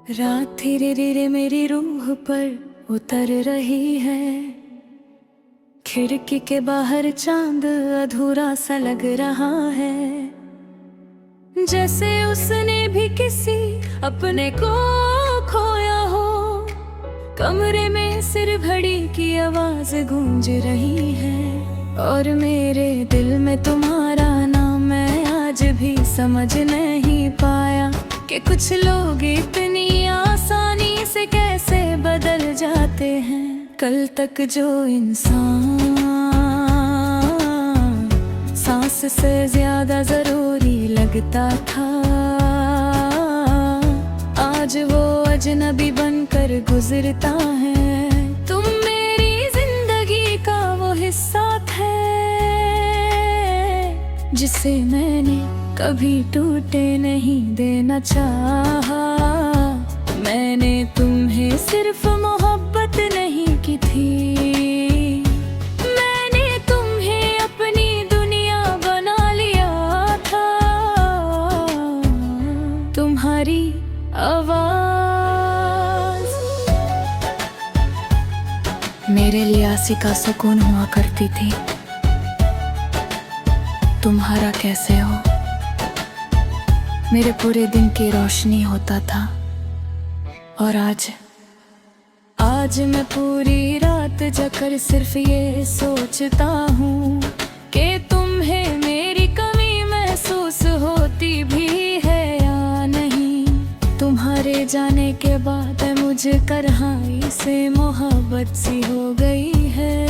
रात धीरे धीरे मेरी रूह पर उतर रही है। खिड़की के बाहर चांद अधूरा सा लग रहा है, जैसे उसने भी किसी अपने को खोया हो। कमरे में सिर घड़ी की आवाज गूंज रही है, और मेरे दिल में तुम्हारा नाम मैं आज भी समझ नहीं पाया कि कुछ लोग इतनी आसानी से कैसे बदल जाते हैं। कल तक जो इंसान सांस से ज्यादा जरूरी लगता था, आज वो अजनबी बनकर गुजरता है। तुम मेरी जिंदगी का वो हिस्सा थे जिसे मैंने कभी टूटे नहीं देना चाहा। मैंने तुम्हें सिर्फ मोहब्बत नहीं की थी, मैंने तुम्हें अपनी दुनिया बना लिया था। तुम्हारी आवाज मेरे लियासी का सुकून हुआ करती थी। तुम्हारा कैसे हो मेरे पूरे दिन की रोशनी होता था। और आज मैं पूरी रात जगकर सिर्फ ये सोचता हूँ कि तुम्हें मेरी कमी महसूस होती भी है या नहीं। तुम्हारे जाने के बाद मुझे करहाई से मोहब्बत सी हो गई है।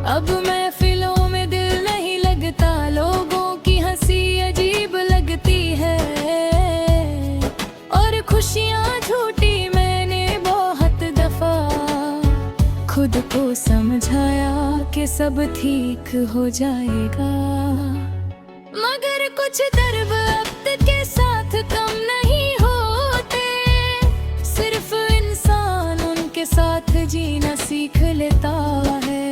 अब महफिलों में दिल नहीं लगता, लोगों की हंसी अजीब लगती है, और खुशियाँ झूठी मैंने बहुत दफा खुद को समझाया कि सब ठीक हो जाएगा। मगर कुछ दर्द वक्त के साथ कम नहीं होते, सिर्फ इंसान उनके साथ जीना सीख लेता है।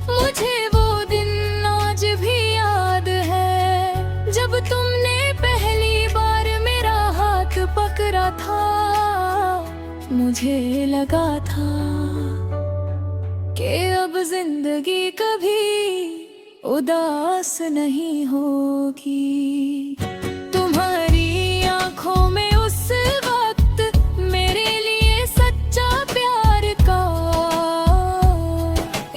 मुझे वो दिन आज भी याद है जब तुमने पहली बार मेरा हाथ पकड़ा था। मुझे लगा था कि अब जिंदगी कभी उदास नहीं होगी। तुम्हारी आंखों में उस वक्त मेरे लिए सच्चा प्यार का,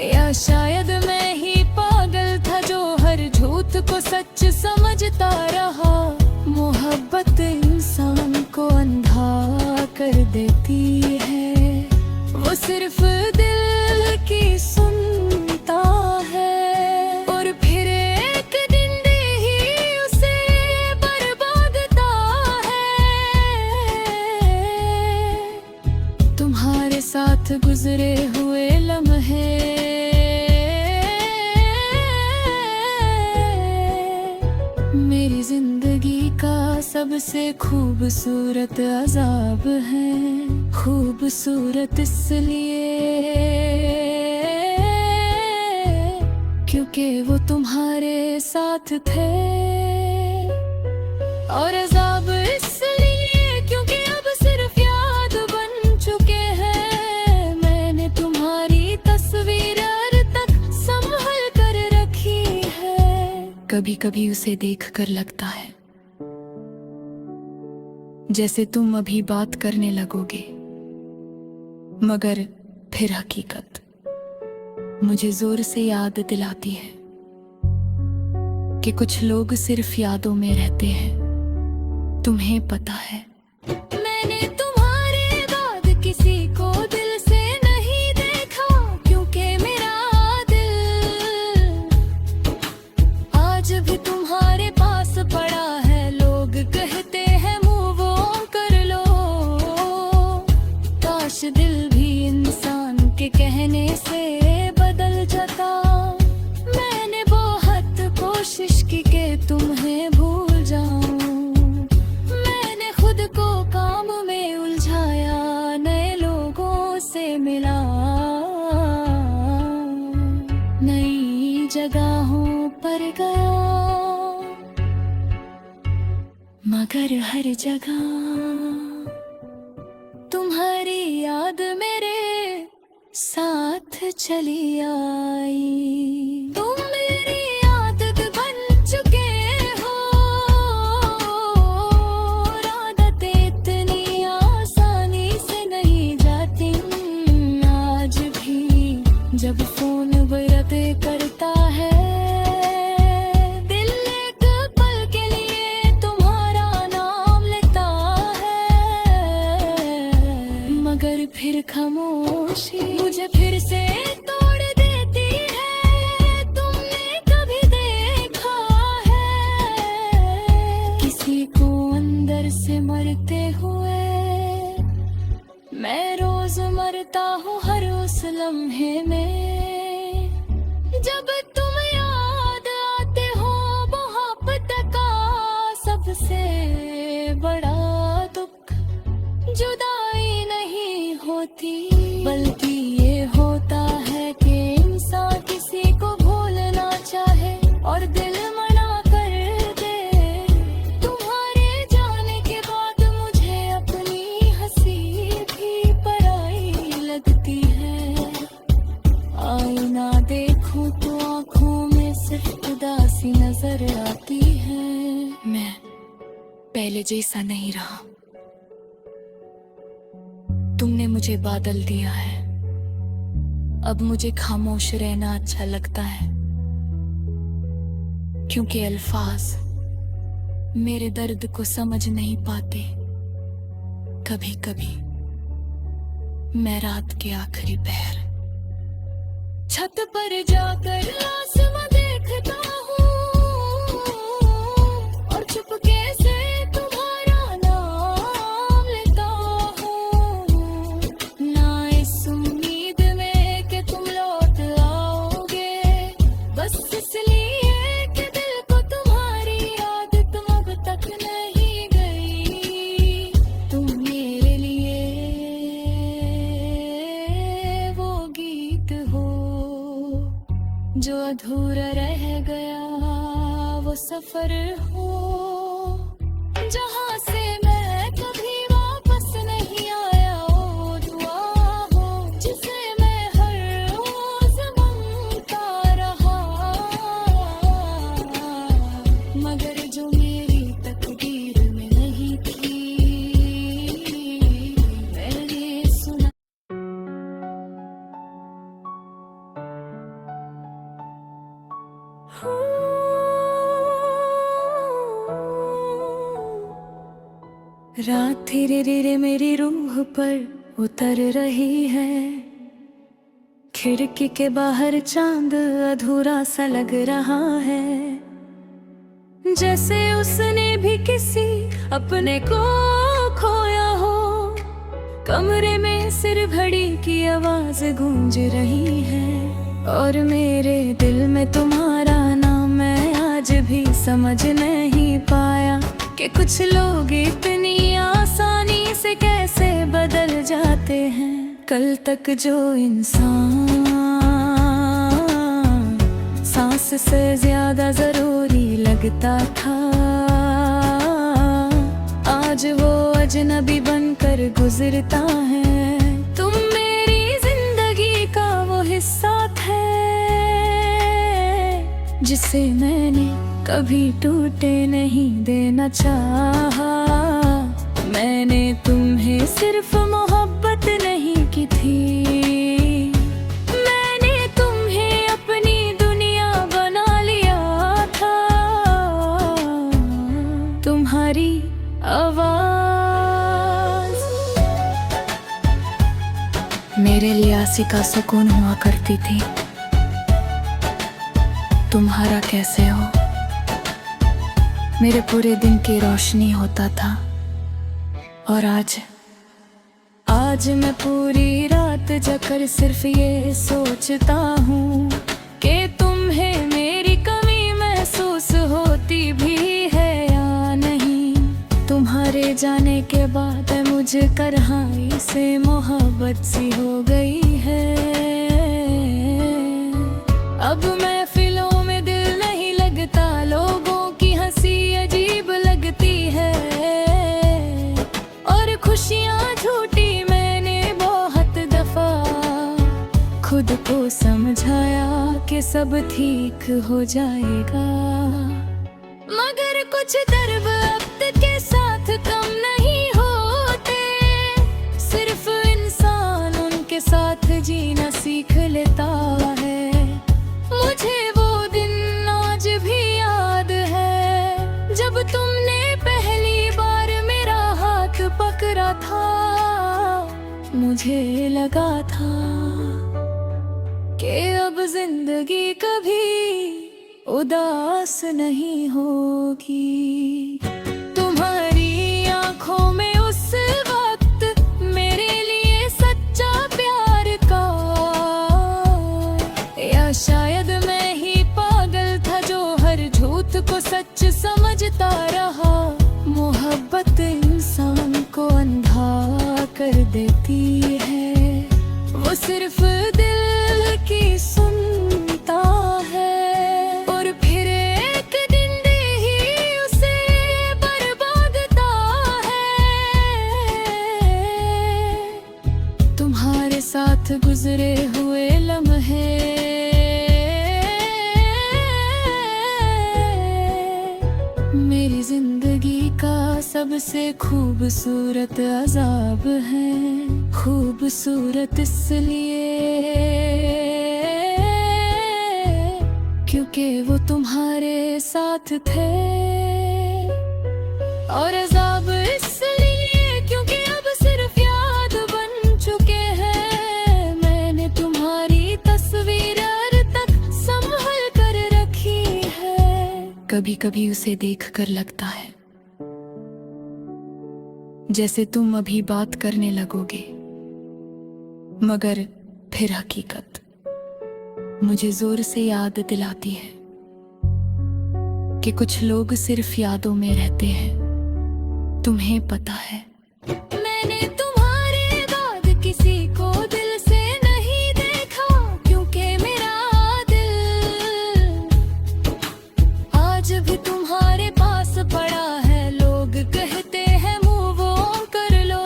या शायद मैं ही पागल था जो हर झूठ को सच समझता रहा। मोहब्बत इंसान को अंधा कर देती है, वो सिर्फ दिल की सुनता है, और फिर एक दिन ही उसे बर्बादता है। तुम्हारे साथ गुजरे हुए लम्हे मेरी जिंदगी का सबसे खूबसूरत अजाब है। खूबसूरत इसलिए क्योंकि वो तुम्हारे साथ थे, और अजाब इसलिए क्योंकि अब सिर्फ याद बन चुके हैं। मैंने तुम्हारी तस्वीर तक संभल कर रखी है। कभी कभी उसे देखकर लगता है जैसे तुम अभी बात करने लगोगे, मगर फिर हकीकत मुझे जोर से याद दिलाती है कि कुछ लोग सिर्फ यादों में रहते हैं। तुम्हें पता है मैंने तुम्हारे बाद किसी को दिल से नहीं देखा, क्योंकि मेरा दिल आज भी तुम्हारे पास पड़ा है। लोग कहते हैं मूव ऑन कर लो, काश दिल भी इंसान के कहने से बदल जाता। मैंने बहुत कोशिश की कि तुम्हें भूल जाऊं, मैंने खुद को काम में उलझाया, नए लोगों से मिला, नई जगहों पर गया, मगर हर जगह तुम्हारी याद मेरे साथ चली आई। तुम मेरी आदत बन चुके हो, और आदतें इतनी आसानी से नहीं जाती। आज भी जब फोन बरते करता है दिल, एक पल के लिए तुम्हारा नाम लेता है, मगर फिर खामोशी मुझे फिर से तोड़ देती है। तुमने कभी देखा है किसी को अंदर से मरते हुए? मैं रोज मरता हूँ हर उस लम्हे में जब तुम याद आते हो। मोहब्बत का सबसे बड़ा दुख जुदाई नहीं होती, बल्कि ये होता है कि इंसान किसी को भूलना चाहे और दिल मना कर दे। तुम्हारे जाने के बाद मुझे अपनी हंसी भी पराई लगती है। आईना देखूं तो आंखों में सिर्फ उदासी नजर आती है। मैं पहले जैसा नहीं रहा, तुमने मुझे बादल दिया है। अब मुझे खामोश रहना अच्छा लगता है, क्योंकि अल्फाज मेरे दर्द को समझ नहीं पाते। कभी कभी मैं रात के आखिरी पहर छत पर जाकर आसमां देखता हूँ, और चुपके से तुम्हारा नाम लेता हूँ। ना इस उम्मीद में कि तुम लौट आओगे, बस इसलिए कि दिल को तुम्हारी आदत अब तक नहीं गई। तुम मेरे लिए वो गीत हो जो अधूरा रह गया, वो सफर हो जहां से मैं कभी वापस नहीं आया। ओ दुआ हो जिसे मैं हर रोज मांगता रहा, मगर जो मेरी तकदीर में नहीं थी मैंने सुना। रात धीरे धीरे मेरी रूह पर उतर रही है, खिड़की के बाहर चांद अधूरा सा लग रहा है, जैसे उसने भी किसी अपने को खोया हो। कमरे में सिर घड़ी की आवाज गूंज रही है, और मेरे दिल में तुम्हारा नाम मैं आज भी समझ नहीं पाया कि कुछ लोग इतनी आसानी से कैसे बदल जाते हैं। कल तक जो इंसान सांस से ज्यादा जरूरी लगता था, आज वो अजनबी बनकर गुजरता है। तुम मेरी जिंदगी का वो हिस्सा थे जिसे मैंने कभी टूटे नहीं देना चाहा। मैंने तुम्हें सिर्फ मोहब्बत नहीं की थी, मैंने तुम्हें अपनी दुनिया बना लिया था। तुम्हारी आवाज मेरे लियासी का सुकून हुआ करती थी। तुम्हारा कैसे हो मेरे पूरे दिन की रोशनी होता था। और आज मैं पूरी रात जगकर सिर्फ ये सोचता हूँ कि तुम्हें मेरी कमी महसूस होती भी है या नहीं। तुम्हारे जाने के बाद मुझे करहाई से मोहब्बत सी हो गई है। अब महफिलों समझाया कि सब ठीक हो जाएगा, मगर कुछ दर्द वक्त के साथ कम नहीं होते। सिर्फ इंसान उनके साथ जीना सीख लेता है। मुझे वो दिन आज भी याद है जब तुमने पहली बार मेरा हाथ पकड़ा था। मुझे लगा था कि अब जिंदगी कभी उदास नहीं होगी। तुम्हारी आंखों में उस वक्त मेरे लिए सच्चा प्यार का, या शायद मैं ही पागल था जो हर झूठ को सच समझता रहा। मोहब्बत इंसान को अंधा कर देती है, वो सिर्फ दिल की सुनता है और फिर एक दिन ही उसे बर्बादता है। तुम्हारे साथ गुजरे हुए लम्हे मेरी जिंदगी का सबसे खूबसूरत अजाब है। खूबसूरत इसलिए क्योंकि वो तुम्हारे साथ थे, और अजाब इसलिए क्योंकि अब सिर्फ याद बन चुके हैं। मैंने तुम्हारी तस्वीर तक संभल कर रखी है। कभी कभी उसे देखकर लगता है जैसे तुम अभी बात करने लगोगे, मगर फिर हकीकत मुझे जोर से याद दिलाती है कि कुछ लोग सिर्फ यादों में रहते हैं। तुम्हें पता है, मैंने तुम्हारे बाद किसी को दिल से नहीं देखा, क्योंकि मेरा दिल आज भी तुम्हारे पास पड़ा है। लोग कहते हैं मूव ऑन कर लो,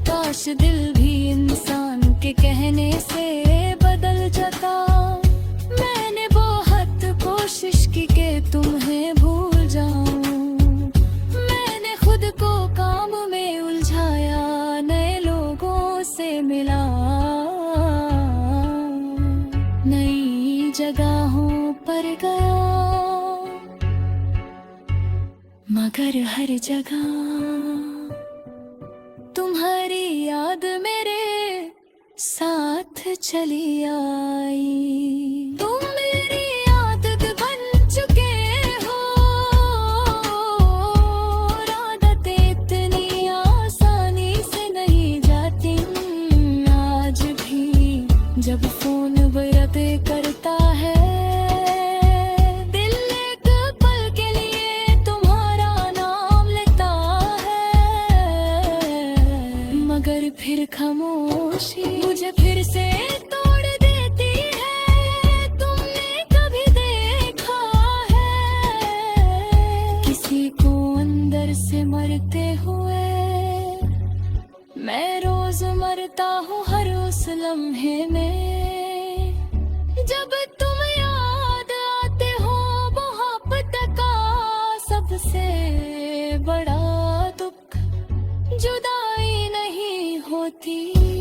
काश दिल भी इंसान के कहने से बदल जाता। मैंने बहुत कोशिश की कि तुम्हें भूल जाऊं, मैंने खुद को काम में उलझाया, नए लोगों से मिला, नई जगहों पर गया, मगर हर जगह तुम्हारी याद मेरे साथ चली आई। तुम मेरी आदत बन चुके हो, और आदतें इतनी आसानी से नहीं जाती। आज भी जब फोन बरते करता है, दिल एक पल के लिए तुम्हारा नाम लेता है, मगर फिर खामोशी मुझे फिर से तोड़ देती है। तुमने कभी देखा है किसी को अंदर से मरते हुए? मैं रोज मरता हूँ हर उस लम्हे में जब तुम याद आते हो। मोहब्बत का सबसे बड़ा दुख जुदाई नहीं होती,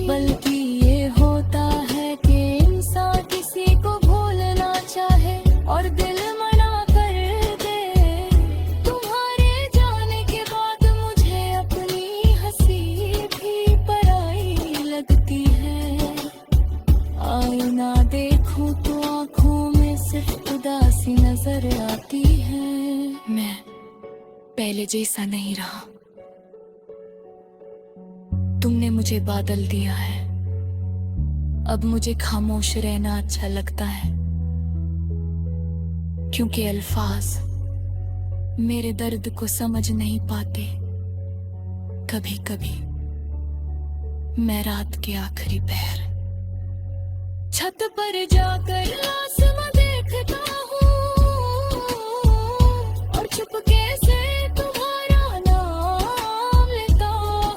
बल्कि ये होता है कि इंसान किसी को भूलना चाहे और दिल मना कर दे। तुम्हारे जाने के बाद मुझे अपनी हंसी भी पराई लगती है। आईना देखूं तो आंखों में सिर्फ उदासी नजर आती है। मैं पहले जैसा नहीं रहा, तुमने मुझे बादल दिया है। अब मुझे खामोश रहना अच्छा लगता है, क्योंकि अल्फाज मेरे दर्द को समझ नहीं पाते। कभी कभी मैं रात के आखिरी पहर छत पर जाकर आसमां देखता हूँ, और चुपके से तुम्हारा नाम लेता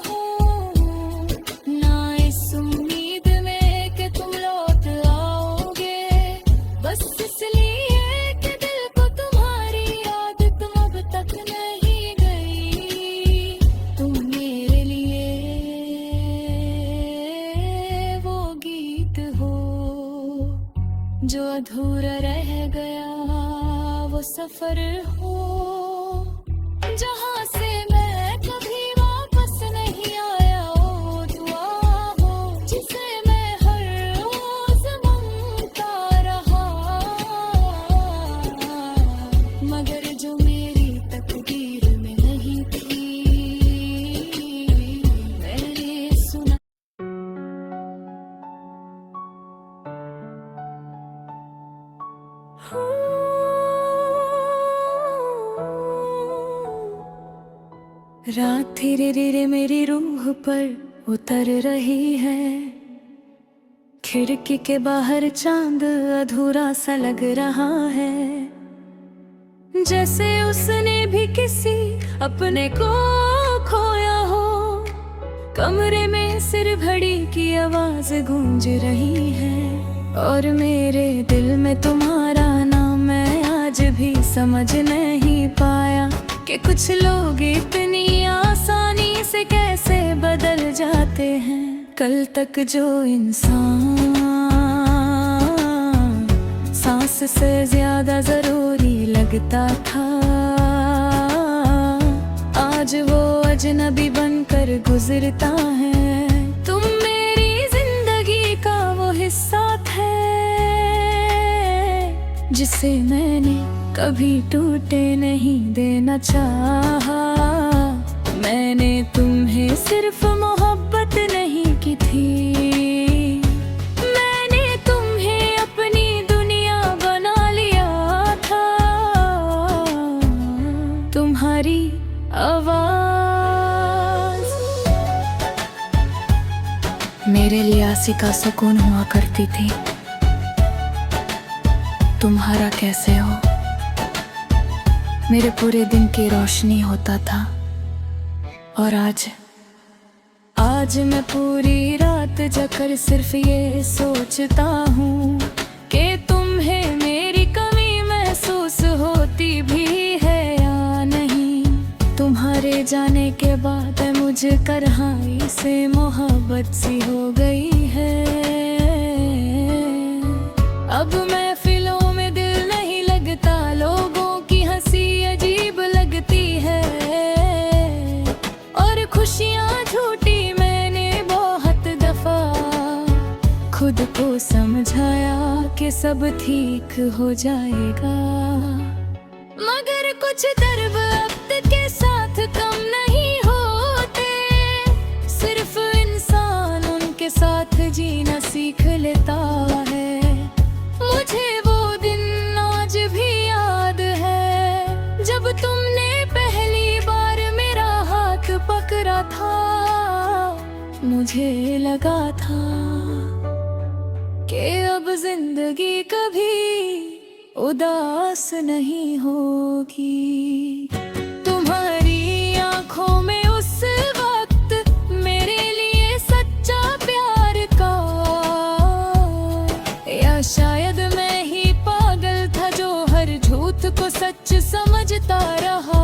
हूँ। ना इस उम्मीद में कि तुम जो अधूरा रह गया वो सफर हो, जहां से मैं कभी वापस नहीं आया। ओ दुआ हो जिसे मैं हर रोज मांगता रहा, मगर जो मेरी तकदीर में नहीं थी मैंने सुना। रात धीरे धीरे मेरी रूह पर उतर रही है, खिड़की के बाहर चांद अधूरा सा लग रहा है, जैसे उसने भी किसी अपने को खोया हो। कमरे में सिर घड़ी की आवाज गूंज रही है, और मेरे दिल में तुम्हारा नाम मैं आज भी समझ नहीं पाया कि कुछ लोग इतनी आसानी से कैसे बदल जाते हैं। कल तक जो इंसान सांस से ज्यादा जरूरी लगता था, आज वो अजनबी बनकर गुजरता है। तुम मेरी जिंदगी का वो हिस्सा थे जिसे मैंने कभी टूटे नहीं देना चाहा। मैंने तुम्हें सिर्फ मोहब्बत नहीं की थी, मैंने तुम्हें अपनी दुनिया बना लिया था। तुम्हारी आवाज मेरे लिए आसी का सुकून हुआ करती थी। तुम्हारा कैसे हो मेरे पूरे दिन की रोशनी होता था। और आज मैं पूरी रात जगकर सिर्फ ये सोचता हूँ कि तुम्हें मेरी कमी महसूस होती भी है या नहीं। तुम्हारे जाने के बाद मुझे करहाई से मोहब्बत सी हो गई है। अब महफिलों में दिल नहीं लगता, लोगों की हंसी अजीब लगती है, और खुशियाँ झूठी मैंने बहुत दफा खुद को समझाया कि सब ठीक हो जाएगा, मगर कुछ दर्द वक्त के साथ कम नहीं होते। सिर्फ इंसान उनके साथ जीना सीख लेता है। मुझे वो दिन आज भी याद है जब तुमने पहली बार मेरा हाथ पकड़ा था। मुझे लगा था कि अब जिंदगी कभी उदास नहीं होगी। तुम्हारी आंखों में उस वक्त मेरे लिए सच्चा प्यार का, या शायद मैं ही पागल था जो हर झूठ को सच समझता रहा।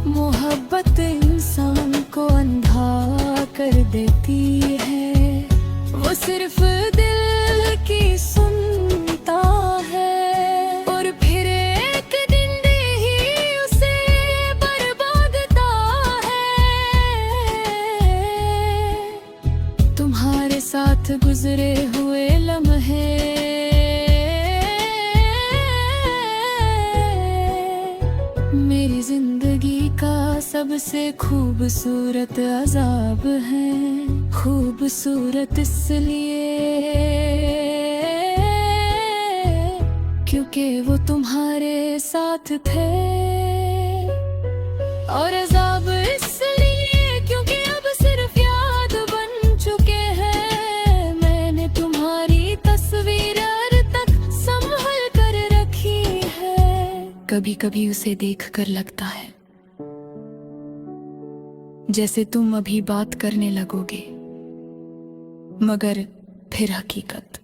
मोहब्बत इंसान को अंधा कर देती है, वो सिर्फ दिल की सुनता है, और फिर एक दिन दे ही उसे बर्बादता है। तुम्हारे साथ गुजरे हुए लम्हे मेरी जिंदगी का सबसे खूबसूरत अजाब है। खूबसूरत इसलिए क्योंकि वो तुम्हारे साथ थे, और अजाब इसलिए क्योंकि अब सिर्फ याद बन चुके हैं। मैंने तुम्हारी तस्वीर तक संभल कर रखी है। कभी कभी उसे देखकर लगता है जैसे तुम अभी बात करने लगोगे, मगर फिर हकीकत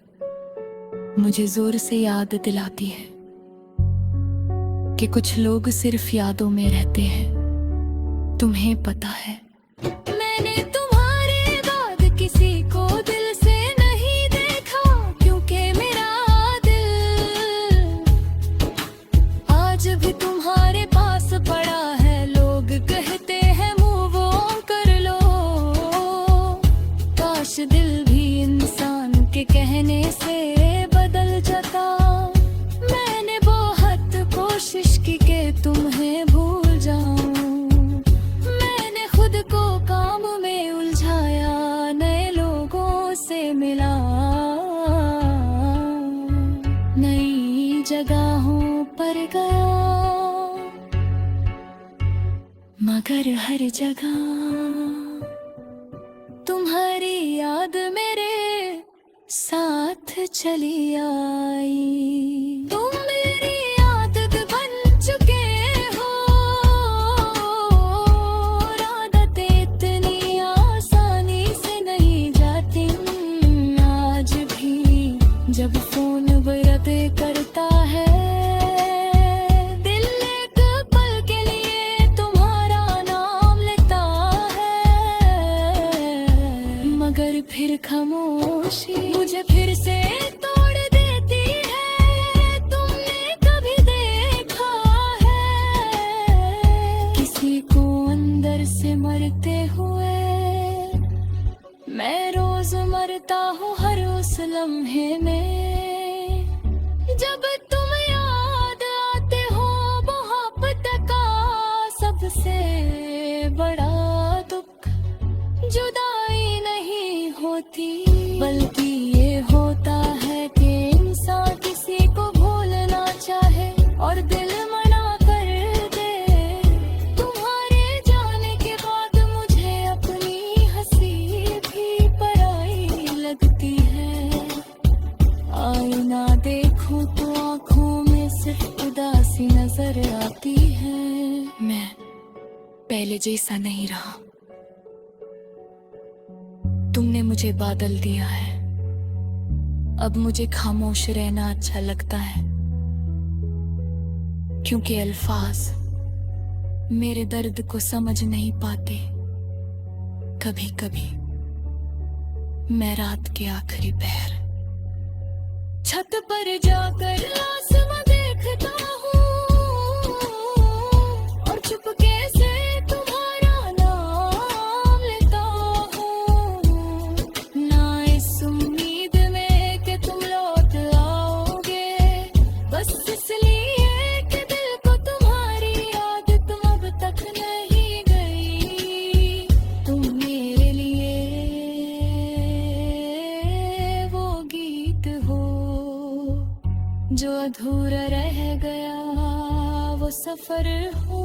मुझे जोर से याद दिलाती है कि कुछ लोग सिर्फ यादों में रहते हैं। तुम्हें पता है मैंने तुम्हारे बाद किसी को दिल से नहीं देखा, क्योंकि मेरा दिल दिल भी इंसान के कहने से बदल जाता। मैंने बहुत कोशिश की कि तुम्हें भूल जाऊं, मैंने खुद को काम में उलझाया, नए लोगों से मिला, नई जगहों पर गया, मगर हर जगह तुम्हारी याद मेरे साथ चली आई। तुम मेरी आदत बन चुके हो, और आदतें इतनी आसानी से नहीं जाती। आज भी जब फोन रद्द करता है, दिल एक पल के लिए तुम्हारा नाम लेता है, मगर फिर खामोशी मुझे फिर से तोड़ देती है। तुमने कभी देखा है किसी को अंदर से मरते हुए? मैं रोज मरता हूँ हर उस लम्हे में जब तुम याद आते हो। मोहब्बत का सबसे बड़ा दुख जुदाई नहीं होती, बल्कि ये होता है कि इंसान किसी को भूलना चाहे और दिल मना कर दे। तुम्हारे जाने के बाद मुझे अपनी हंसी भी पराई लगती है। आईना देखूं तो आंखों में सिर्फ उदासी नजर आती है। मैं पहले जैसा नहीं रहा, तुमने मुझे बादल दिया है। अब मुझे खामोश रहना अच्छा लगता है, क्योंकि अल्फाज मेरे दर्द को समझ नहीं पाते। कभी कभी मैं रात के आखिरी पहर छत पर जाकर आसमां देखता हूँ, और चुपके से तुम्हारा नाम लेता हूँ, ना इस उम्मीद में कि तुम लौट आओगे, बस इसलिए कि दिल को तुम्हारी याद तुम अब तक नहीं गई। तुम मेरे लिए वो गीत हो जो अधूरा रह गया, वो सफर हो